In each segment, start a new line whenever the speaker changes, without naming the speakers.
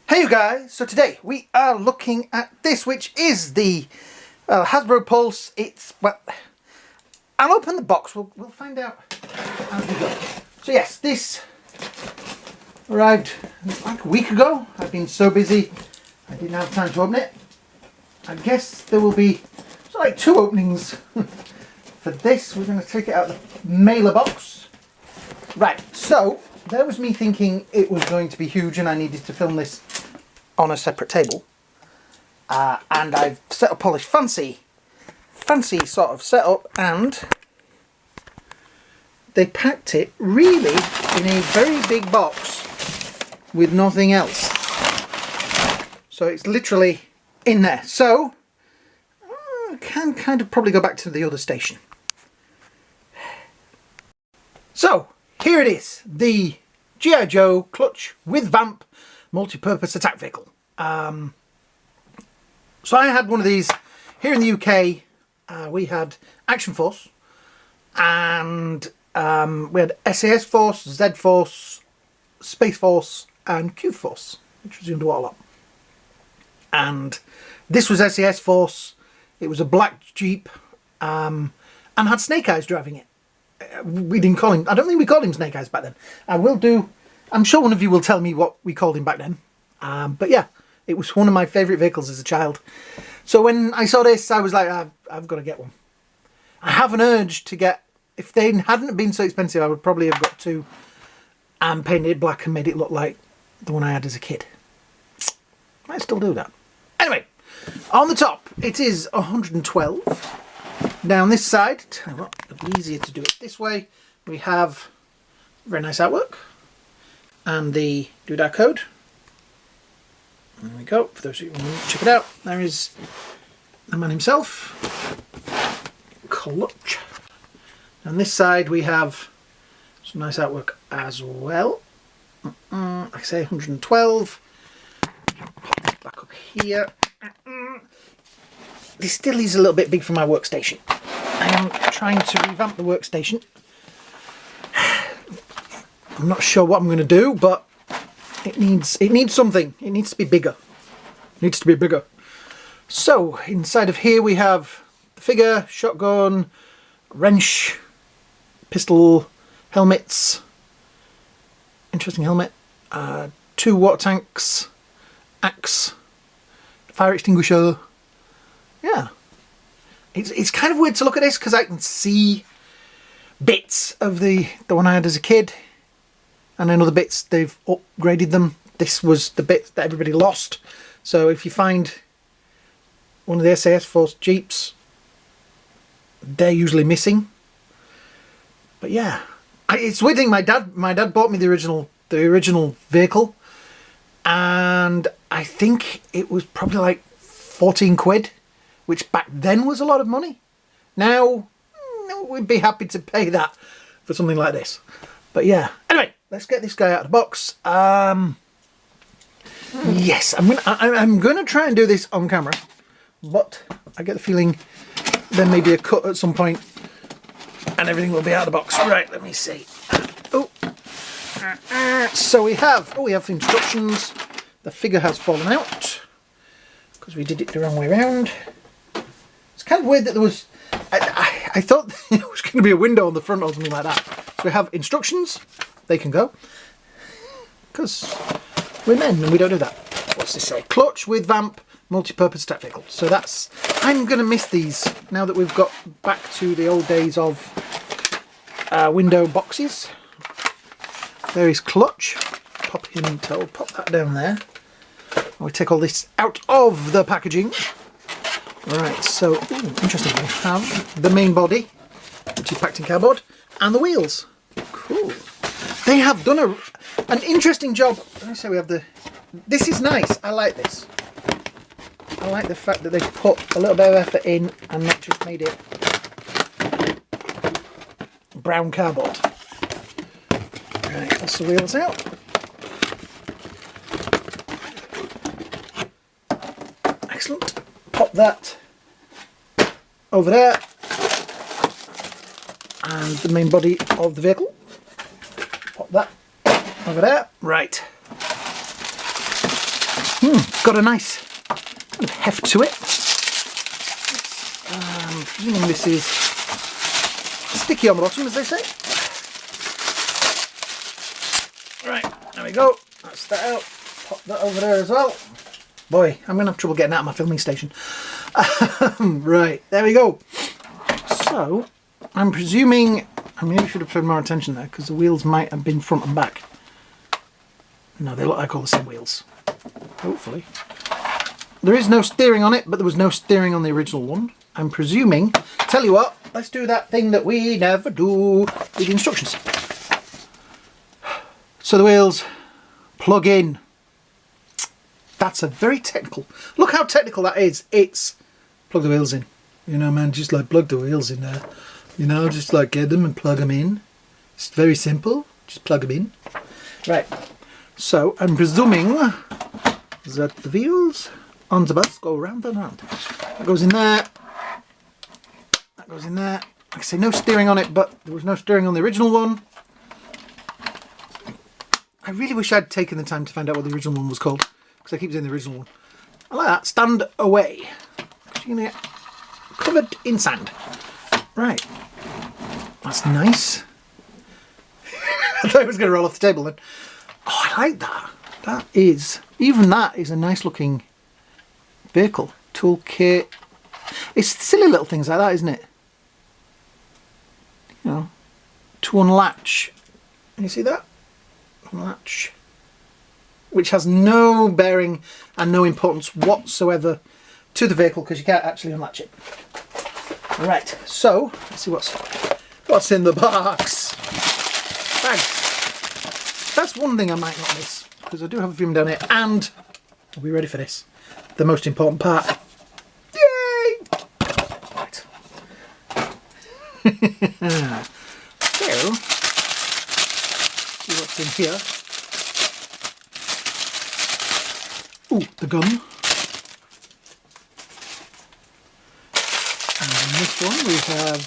Hey you guys, so today we are looking at this, which is the Hasbro Pulse. It's, well, I'll open the box, we'll find out as we go. So yes, this arrived like a week ago. I've been so busy I didn't have time to open it. I guess there will be like 2 openings for this. We're going to take it out of the mailer box. Right, so there was me thinking it was going to be huge and I needed to film this on a separate table. And I've set up all this fancy sort of setup, and they packed it really in a very big box with nothing else. So it's literally in there. So I can kind of probably go back to the other station. So here it is, the G.I. Joe clutch with Vamp multi-purpose attack vehicle. So I had one of these here in the UK. We had Action Force, and we had SAS Force, Z Force, Space Force, and Q Force, which was the underwater lot. And this was SAS Force. It was a black Jeep, and had Snake Eyes driving it. We didn't call him, I don't think we called him Snake Eyes back then. I will do, I'm sure one of you will tell me what we called him back then. But yeah, it was one of my favourite vehicles as a child. So when I saw this, I was like, I've got to get one. I have an urge to get, if they hadn't been so expensive, I would probably have got 2 and painted it black and made it look like the one I had as a kid. Might still do that. Anyway, on the top, it is 112. Down this side, tell you what, it'll be easier to do it this way. We have very nice artwork and the doodah code. There we go. For those of you who want to check it out, there is the man himself. Clutch. On this side we have some nice artwork as well. Like I say, 112. Pop this back up here. This still is a little bit big for my workstation. I am trying to revamp the workstation. I'm not sure what I'm going to do, but it needs something. It needs to be bigger. It needs to be bigger. So inside of here we have the figure, shotgun, wrench, pistol, helmets. Interesting helmet. 2 water tanks, axe, fire extinguisher. Yeah, it's kind of weird to look at this because I can see bits of the one I had as a kid, and then other bits they've upgraded them. This was the bit that everybody lost. So if you find one of the SAS Force Jeeps, they're usually missing. But yeah, it's weird thing. My dad bought me the original vehicle, and I think it was probably like 14 quid. Which back then was a lot of money. Now, we'd be happy to pay that for something like this. But yeah, anyway, let's get this guy out of the box. Yes, I'm gonna try and do this on camera, but I get the feeling there may be a cut at some point and everything will be out of the box. Right, let me see. So we have the instructions. The figure has fallen out because we did it the wrong way around. It's kind of weird that there was, I thought there was going to be a window on the front or something like that. So we have instructions, they can go, because we're men and we don't do that. What's this say? Clutch with Vamp multi-purpose attack vehicle. So that's, I'm going to miss these now that we've got back to the old days of window boxes. There is Clutch. Pop that down there. We take all this out of the packaging. Right, so interesting. We have the main body, which is packed in cardboard, and the wheels. Cool. They have done an interesting job. Let me say we have the. This is nice. I like this. I like the fact that they've put a little bit of effort in and not just made it brown cardboard. Right, that's the wheels out. Excellent. Pop that over there, and the main body of the vehicle. Pop that over there. Right. Got a nice kind of heft to it. I'm presuming this is sticky on the bottom, as they say. Right, there we go. That's that out. Pop that over there as well. Boy, I'm going to have trouble getting out of my filming station. Right, there we go. So, I'm presuming... I maybe should have paid more attention there, because the wheels might have been front and back. No, they look like all the same wheels. Hopefully. There is no steering on it, but there was no steering on the original one. I'm presuming... Tell you what, let's do that thing that we never do with the instructions. So the wheels plug in. That's a very technical... Look how technical that is. It's plug the wheels in. You know, man, just like plug the wheels in there. You know, just like get them and plug them in. It's very simple. Just plug them in. Right. So I'm presuming that the wheels on the bus go round and round. That goes in there. That goes in there. Like I say, no steering on it, but there was no steering on the original one. I really wish I'd taken the time to find out what the original one was called, because I keep saying the original one. I like that. Stand away. Because you're going to get covered in sand. Right. That's nice. I thought it was going to roll off the table then. Oh, I like that. That is, even that is a nice looking vehicle. Toolkit. It's silly little things like that, isn't it? You know, to unlatch. Can you see that? Unlatch. Which has no bearing and no importance whatsoever to the vehicle, because you can't actually unlatch it. Right, so let's see what's in the box. Bags. That's one thing I might not miss, because I do have a few down here. And are we ready for this? The most important part. Yay! Right. So, see what's in here. Ooh, the gun. And in this one we have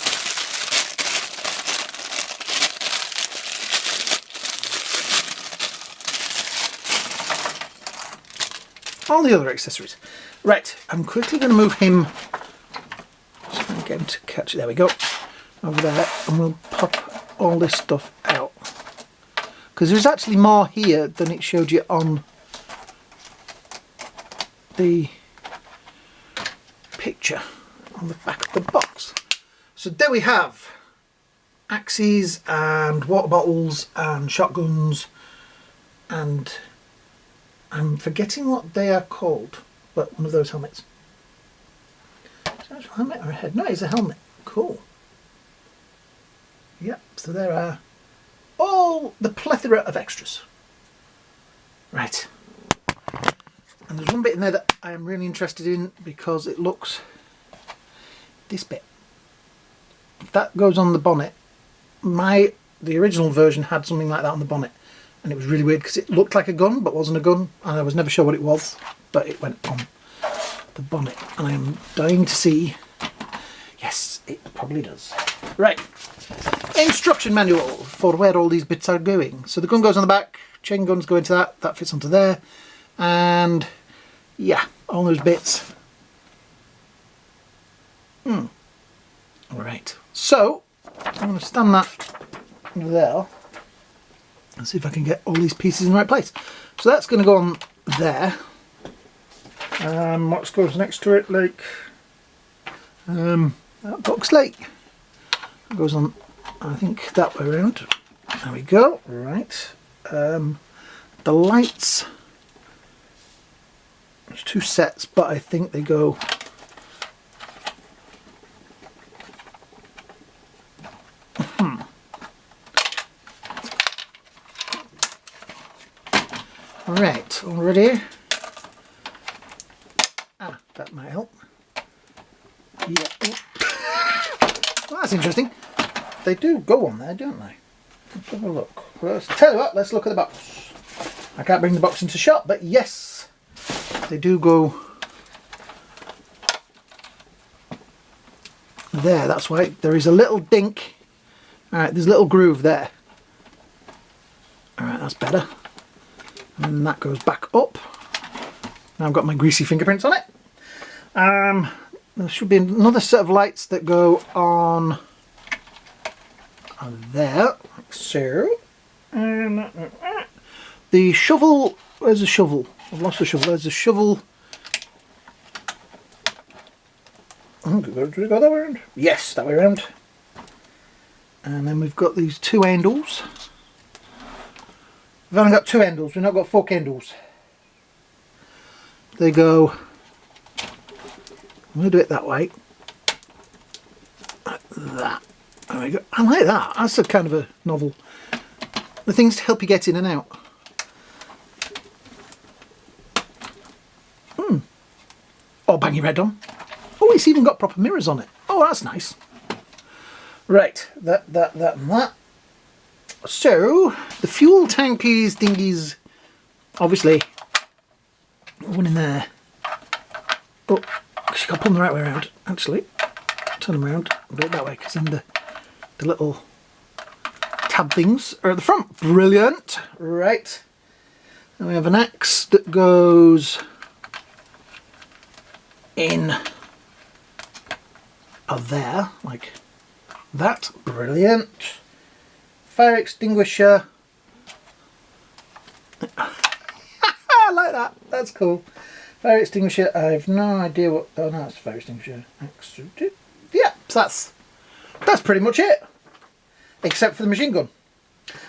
all the other accessories. Right, I'm quickly going to move him. Just try and get him to catch it. There we go. Over there, and we'll pop all this stuff out. Because there's actually more here than it showed you on the picture on the back of the box. So there we have axes and water bottles and shotguns, and I'm forgetting what they are called, but one of those helmets. Is that a helmet or a head? No, it's a helmet. Cool. Yep, so there are all the plethora of extras. Right. And there's one bit in there that I am really interested in, because it looks this bit. If that goes on the bonnet, the original version had something like that on the bonnet, and it was really weird because it looked like a gun but wasn't a gun, and I was never sure what it was, but it went on the bonnet, and I am dying to see. Yes, it probably does. Right. Instruction manual for where all these bits are going. So the gun goes on the back, chain guns go into that, that fits onto there, and yeah, all those bits. Alright, so I'm going to stand that there and see if I can get all these pieces in the right place. So that's going to go on there. What goes next to it, like that box light goes on, I think, that way around. There we go. Right. The lights, there's two sets, but I think they go right, already. That might help. Yeah. Well, that's interesting. They do go on there, don't they? Let's have a look. Well, tell you what, let's look at the box. I can't bring the box into shot, but yes, they do go there. That's why there is a little dink. Alright, there's a little groove there. Alright, that's better. And then that goes back up. Now I've got my greasy fingerprints on it. There should be another set of lights that go on there, like so. The shovel, where's the shovel? I've lost the shovel. There's the shovel. Oh, do we go that way around? Yes, that way around. And then we've got these two handles. We've only got two handles, we've not got fork handles. They go, I'm going to do it that way. Like that. There we go. I like that. That's a kind of a novel. The things to help you get in and out. Oh, bang your head on. Oh, it's even got proper mirrors on it. Oh, that's nice. Right, that and that. So, the fuel tankies thingies, obviously, one in there. Oh, you got to put them the right way around, actually. Turn them around, do it that way, because then the little tab things are at the front. Brilliant. Right. And we have an axe that goes in there, like that. Brilliant. Fire extinguisher. I like that. That's cool. Fire extinguisher. I have no idea what. Oh no, it's a fire extinguisher. Yeah, so that's pretty much it, except for the machine gun,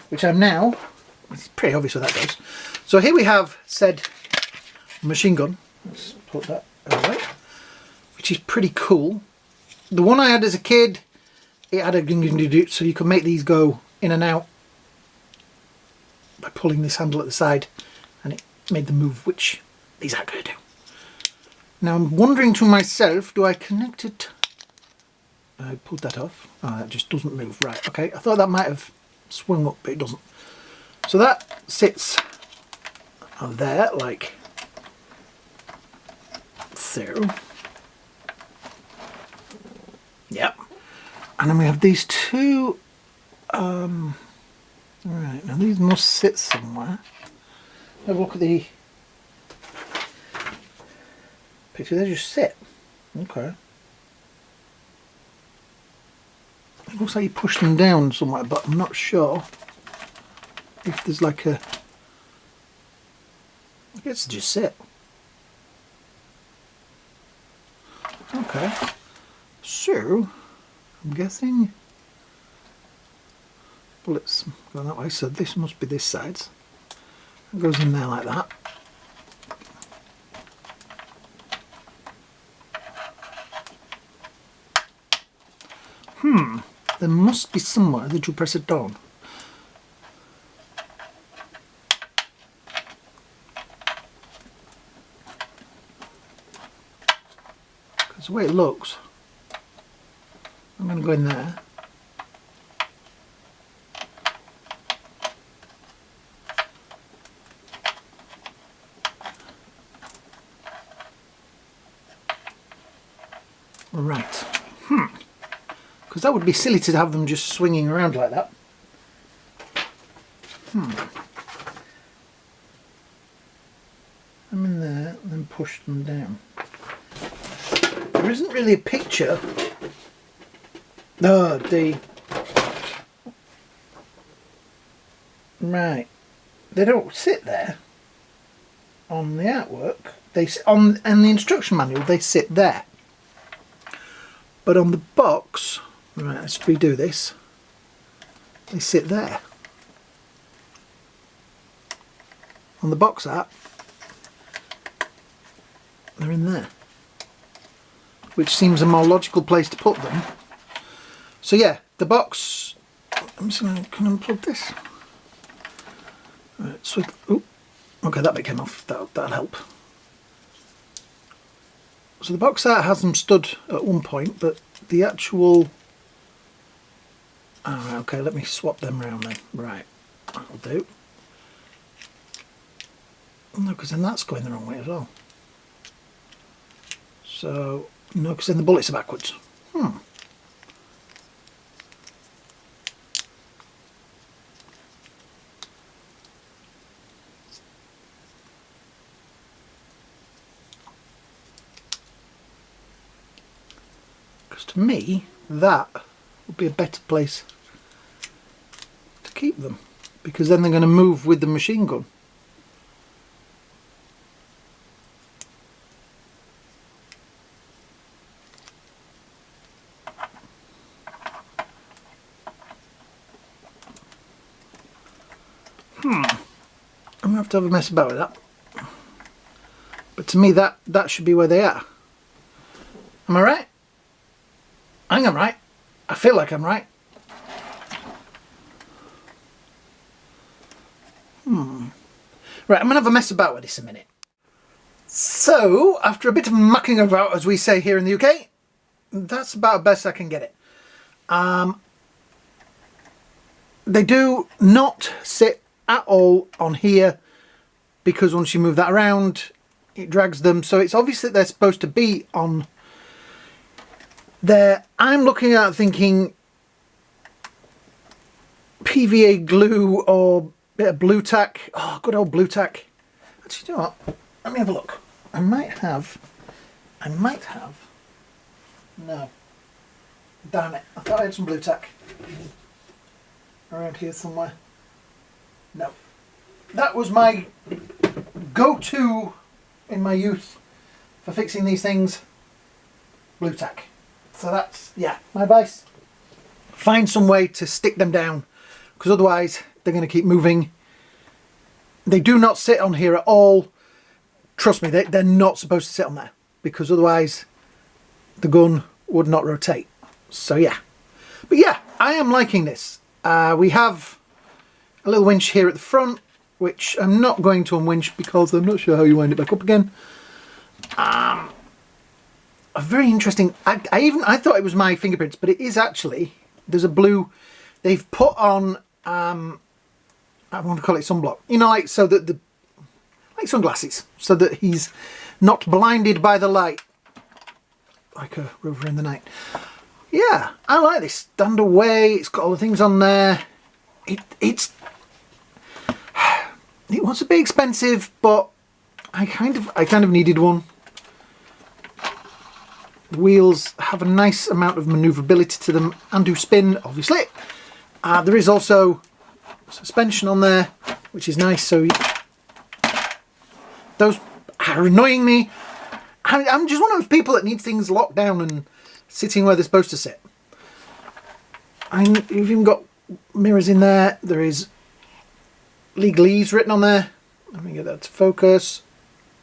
which I'm now. It's pretty obvious where that goes. So here we have said machine gun. Let's put that away, which is pretty cool. The one I had as a kid, it had a so you could make these go in and out by pulling this handle at the side, and it made them move, which these aren't going to do. Now I'm wondering to myself, do I connect it? I pulled that off. Oh, that just doesn't move. Right, okay. I thought that might have swung up, but it doesn't. So that sits there, like so. Yep. And then we have these two. Right, now these must sit somewhere. Have a look at the picture. They just sit. Okay. It looks like you push them down somewhere, but I'm not sure if there's like a. I guess they just sit. Okay. So, I'm guessing bullets go that way, so this must be this side. It goes in there like that. There must be somewhere that you press it down. Because the way it looks, I'm going to go in there. Right. Because that would be silly to have them just swinging around like that. I'm in there and then push them down. There isn't really a picture. Oh, right. They don't sit there on the artwork. They sit on the instruction manual. They sit there. But on the box, right, let's redo this. They sit there. On the box art, they're in there, which seems a more logical place to put them. So yeah, the box. I'm just going to unplug this. Right, so okay, that bit came off. That'll help. So the box art has them stood at one point, but the actual. Oh, okay, let me swap them round then. Right, that'll do. No, because then that's going the wrong way as well. So, no, because then the bullets are backwards. Because to me, that would be a better place to keep them. Because then they're going to move with the machine gun. I'm going to have a mess about with that. But to me, that should be where they are. Am I right? I think I'm right. I feel like I'm right. Right, I'm going to have a mess about with this a minute. So, after a bit of mucking about, as we say here in the UK, that's about the best I can get it. They do not sit at all on here, because once you move that around, it drags them. So it's obvious that they're supposed to be on there. I'm looking at thinking PVA glue or bit of blue tack. Oh, good old blue tack. Actually, you know what? Let me have a look. I might have. No. Damn it. I thought I had some blue tack around here somewhere. No. That was my go-to in my youth for fixing these things. Blue tack. So that's, yeah, my advice. Find some way to stick them down, because otherwise they're going to keep moving. They do not sit on here at all. Trust me, they're not supposed to sit on there, because otherwise the gun would not rotate. So yeah. But yeah, I am liking this. We have a little winch here at the front, which I'm not going to unwinch because I'm not sure how you wind it back up again. A very interesting. I thought it was my fingerprints, but it is actually. There's a blue. They've put on. I want to call it sunblock. You know, like so that like sunglasses, so that he's not blinded by the light, like a rover in the night. Yeah, I like this. Stand away. It's got all the things on there. It wants to be expensive, but I kind of needed one. The wheels have a nice amount of manoeuvrability to them and do spin, obviously. There is also suspension on there, which is nice. So those are annoying me. I'm just one of those people that need things locked down and sitting where they're supposed to sit. You've even got mirrors in there. There is legalese written on there. Let me get that to focus.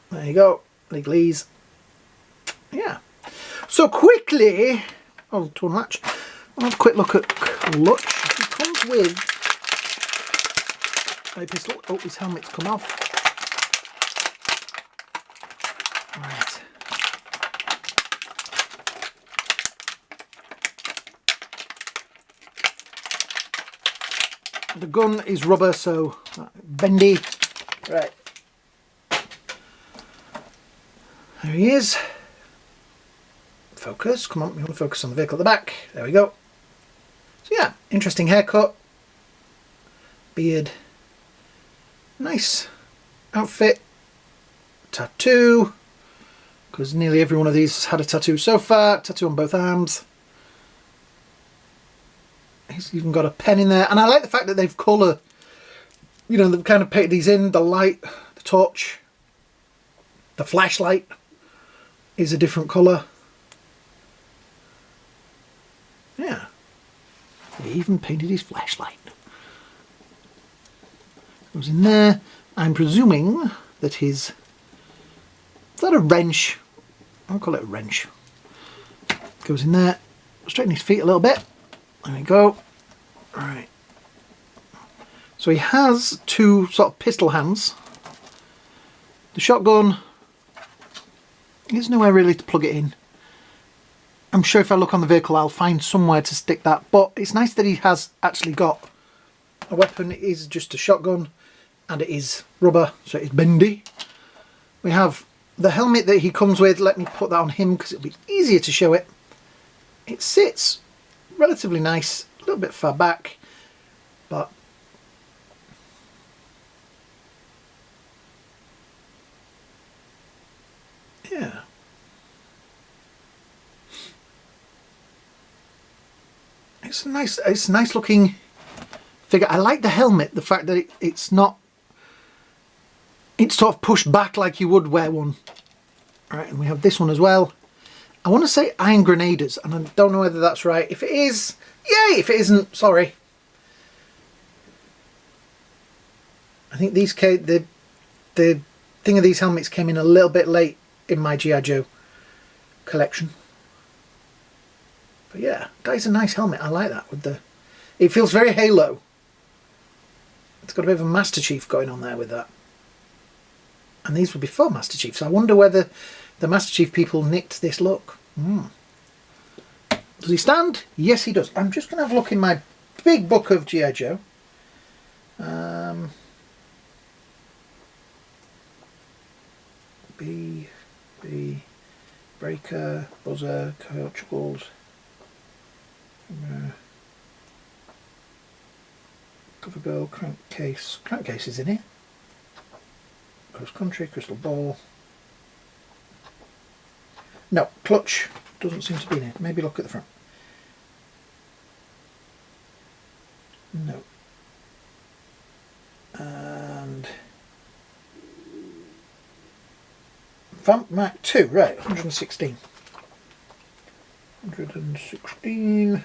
There you go, legalese. Yeah. So quickly, oh, torn latch. I'll have a quick look at clutch. It comes with a pistol. Oh, his helmet's come off. Right. The gun is rubber, so bendy. Right. There he is. Focus. Come on, we want to focus on the vehicle at the back. There we go. So yeah, interesting haircut. Beard. Nice outfit. Tattoo. Because nearly every one of these has had a tattoo so far. Tattoo on both arms. He's even got a pen in there. And I like the fact that they've colour, you know, they've kind of painted these in. The light, the torch, the flashlight is a different colour. Yeah. He even painted his flashlight. Goes in there. I'm presuming that his... Is that a wrench? I'll call it a wrench. Goes in there. Straighten his feet a little bit. There we go. Right. So he has two sort of pistol hands. The shotgun, there's nowhere really to plug it in. I'm sure if I look on the vehicle I'll find somewhere to stick that, but it's nice that he has actually got a weapon. It is just a shotgun and it is rubber, so it's bendy. We have the helmet that he comes with. Let me put that on him because it'll be easier to show it. It sits relatively nice, a little bit far back, but yeah. It's a nice looking figure. I like the helmet, the fact that it's sort of pushed back like you would wear one. Alright, and we have this one as well. I want to say Iron Grenaders, and I don't know whether that's right. If it is, yay! If it isn't, sorry. I think these the thing of these helmets came in a little bit late in my G.I. Joe collection. But yeah, that is a nice helmet. I like that. It feels very Halo. It's got a bit of a Master Chief going on there with that. And these were before Master Chief, so I wonder whether the Master Chief people nicked this look. Does he stand? Yes, he does. I'm just going to have a look in my big book of G.I. Joe. B, Breaker, Buzzer, Coyote Chuckles, Cover Girl, Crankcase. Crankcase is in here. Cross Country, Crystal Ball. No, Clutch doesn't seem to be in here. Maybe look at the front. No. And Vamp Mac 2, right, 116. 116.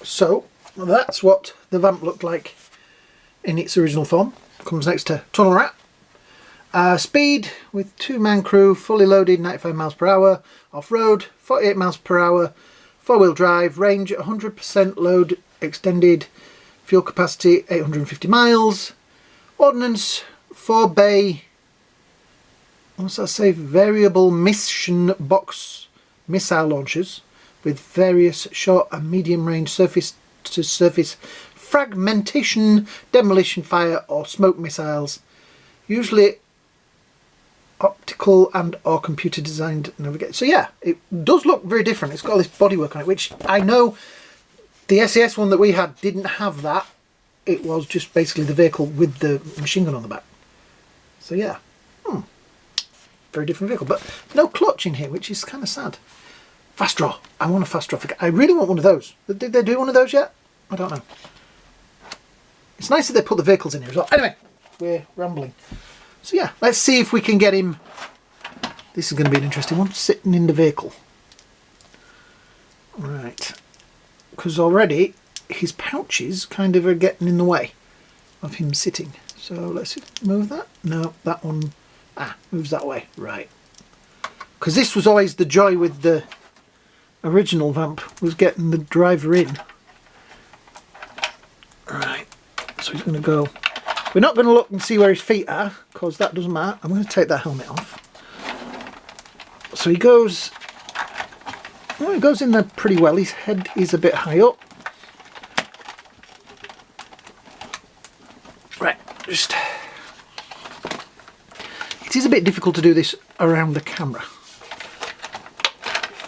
So, that's what the Vamp looked like in its original form. Comes next to Tunnel Rat. Speed with 2-man crew, fully loaded, 95 miles per hour. Off-road, 48 miles per hour. 4-wheel drive, range 100% load extended. Fuel capacity 850 miles. Ordnance 4-bay, what's that say? Variable mission box missile launchers with various short and medium range surface to surface fragmentation, demolition fire or smoke missiles. Usually optical and or computer designed navigate. So yeah, it does look very different. It's got this bodywork on it, which I know the SAS one that we had didn't have that. It was just basically the vehicle with the machine gun on the back. So yeah, very different vehicle, but no clutch in here, which is kind of sad. Fast draw. I want a fast draw figure. I really want one of those. Did they do one of those yet? I don't know. It's nice that they put the vehicles in here as well. Anyway, we're rambling. So yeah, let's see if we can get him. This is going to be an interesting one. Sitting in the vehicle. Right. Because already his pouches kind of are getting in the way of him sitting. So let's move that. No, that one moves that way. Right. Because this was always the joy with the original Vamp, was getting the driver in. Right. So he's going to go. We're not going to look and see where his feet are, because that doesn't matter. I'm going to take that helmet off. So he goes. Well, he goes in there pretty well. His head is a bit high up. Right, just... It is a bit difficult to do this around the camera.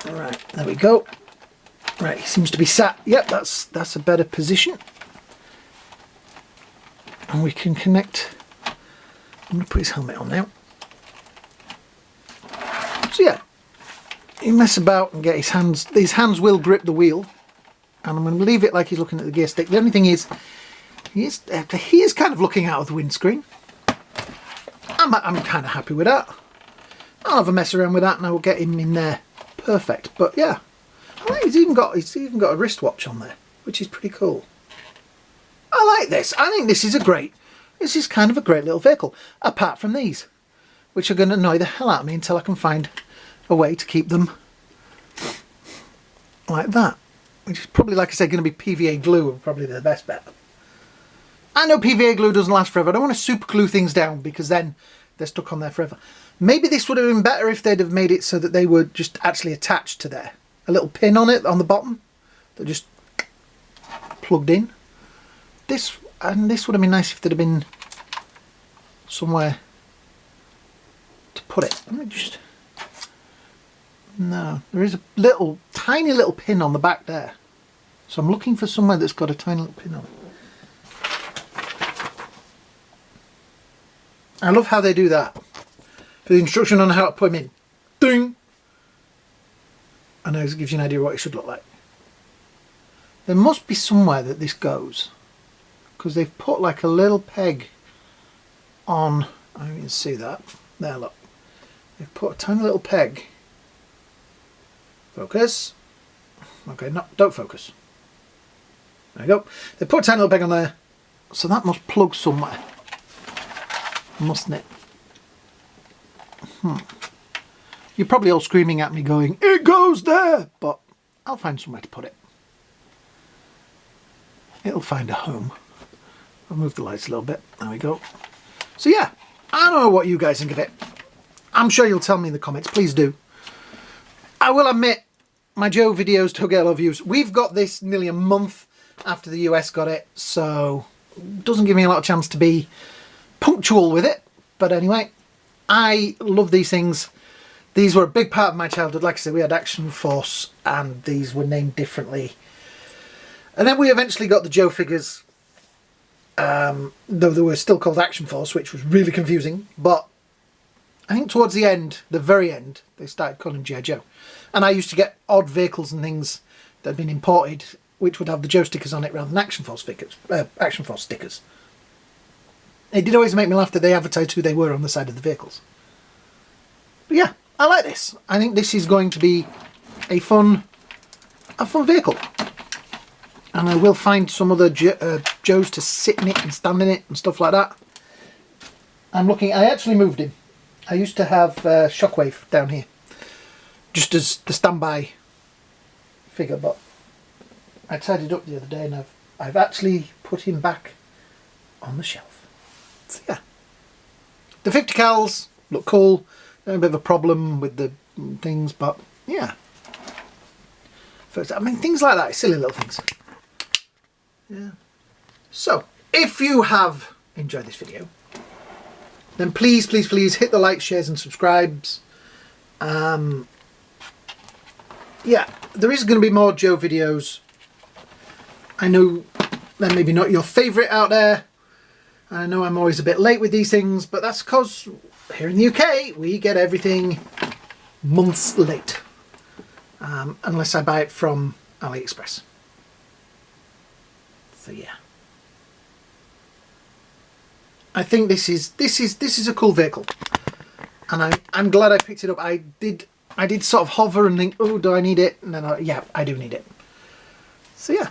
Alright, there we go. Right, he seems to be sat. Yep, that's a better position. And we can connect. I'm going to put his helmet on now. So yeah, you mess about and get his hands. His hands will grip the wheel. And I'm going to leave it like he's looking at the gear stick. The only thing is, he is kind of looking out of the windscreen. I'm kind of happy with that. I'll have a mess around with that and I will get him in there perfect. But yeah, I think he's even got a wristwatch on there, which is pretty cool. I like this. I think this is kind of a great little vehicle. Apart from these, which are going to annoy the hell out of me until I can find a way to keep them like that. Which is probably, like I said, going to be PVA glue, probably the best bet. I know PVA glue doesn't last forever. I don't want to super glue things down because then they're stuck on there forever. Maybe this would have been better if they'd have made it so that they were just actually attached to there. A little pin on it on the bottom that just plugged in. This would have been nice if there'd have been somewhere to put it. Let me just... No, there is a little, tiny little pin on the back there. So I'm looking for somewhere that's got a tiny little pin on it. I love how they do that. For the instruction on how to put them in. Ding! It gives you an idea of what it should look like. There must be somewhere that this goes, because they've put like a little peg on. I don't even see that. There, look. They've put a tiny little peg. Focus. Okay, no, don't focus. There you go. They put a tiny little peg on there, so that must plug somewhere, mustn't it? You're probably all screaming at me going, it goes there, but I'll find somewhere to put it. It'll find a home. I'll move the lights a little bit. There we go. So yeah, I don't know what you guys think of it. I'm sure you'll tell me in the comments. Please do. I will admit, my Joe videos do get a lot of views. We've got this nearly a month after the US got it, so it doesn't give me a lot of chance to be punctual with it. But anyway, I love these things. These were a big part of my childhood. Like I said, we had Action Force, and these were named differently. And then we eventually got the Joe figures, though they were still called Action Force, which was really confusing. But I think towards the end, the very end, they started calling G.I. Joe. And I used to get odd vehicles and things that had been imported, which would have the Joe stickers on it rather than Action Force stickers. It did always make me laugh that they advertised who they were on the side of the vehicles. But yeah, I like this. I think this is going to be a fun vehicle. And I will find some other Joes to sit in it and stand in it and stuff like that. I'm looking, I actually moved him. I used to have Shockwave down here, just as the standby figure, but I tidied up the other day and I've actually put him back on the shelf. So yeah, the 50 cals look cool. A bit of a problem with the things, but yeah. First, I mean, things like that, silly little things. Yeah. So, if you have enjoyed this video, then please, please, please hit the like, shares and subscribes. Yeah, there is going to be more Joe videos. I know they're maybe not your favourite out there. I know I'm always a bit late with these things, but that's because here in the UK we get everything months late. Unless I buy it from AliExpress. So yeah. I think this is a cool vehicle, and I'm glad I picked it up. I did sort of hover and think, oh, do I need it? And then yeah, I do need it. So yeah.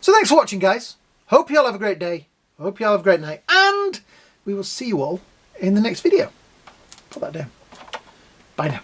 So thanks for watching, guys. Hope you all have a great day. Hope you all have a great night, and we will see you all in the next video. Put that down. Bye now.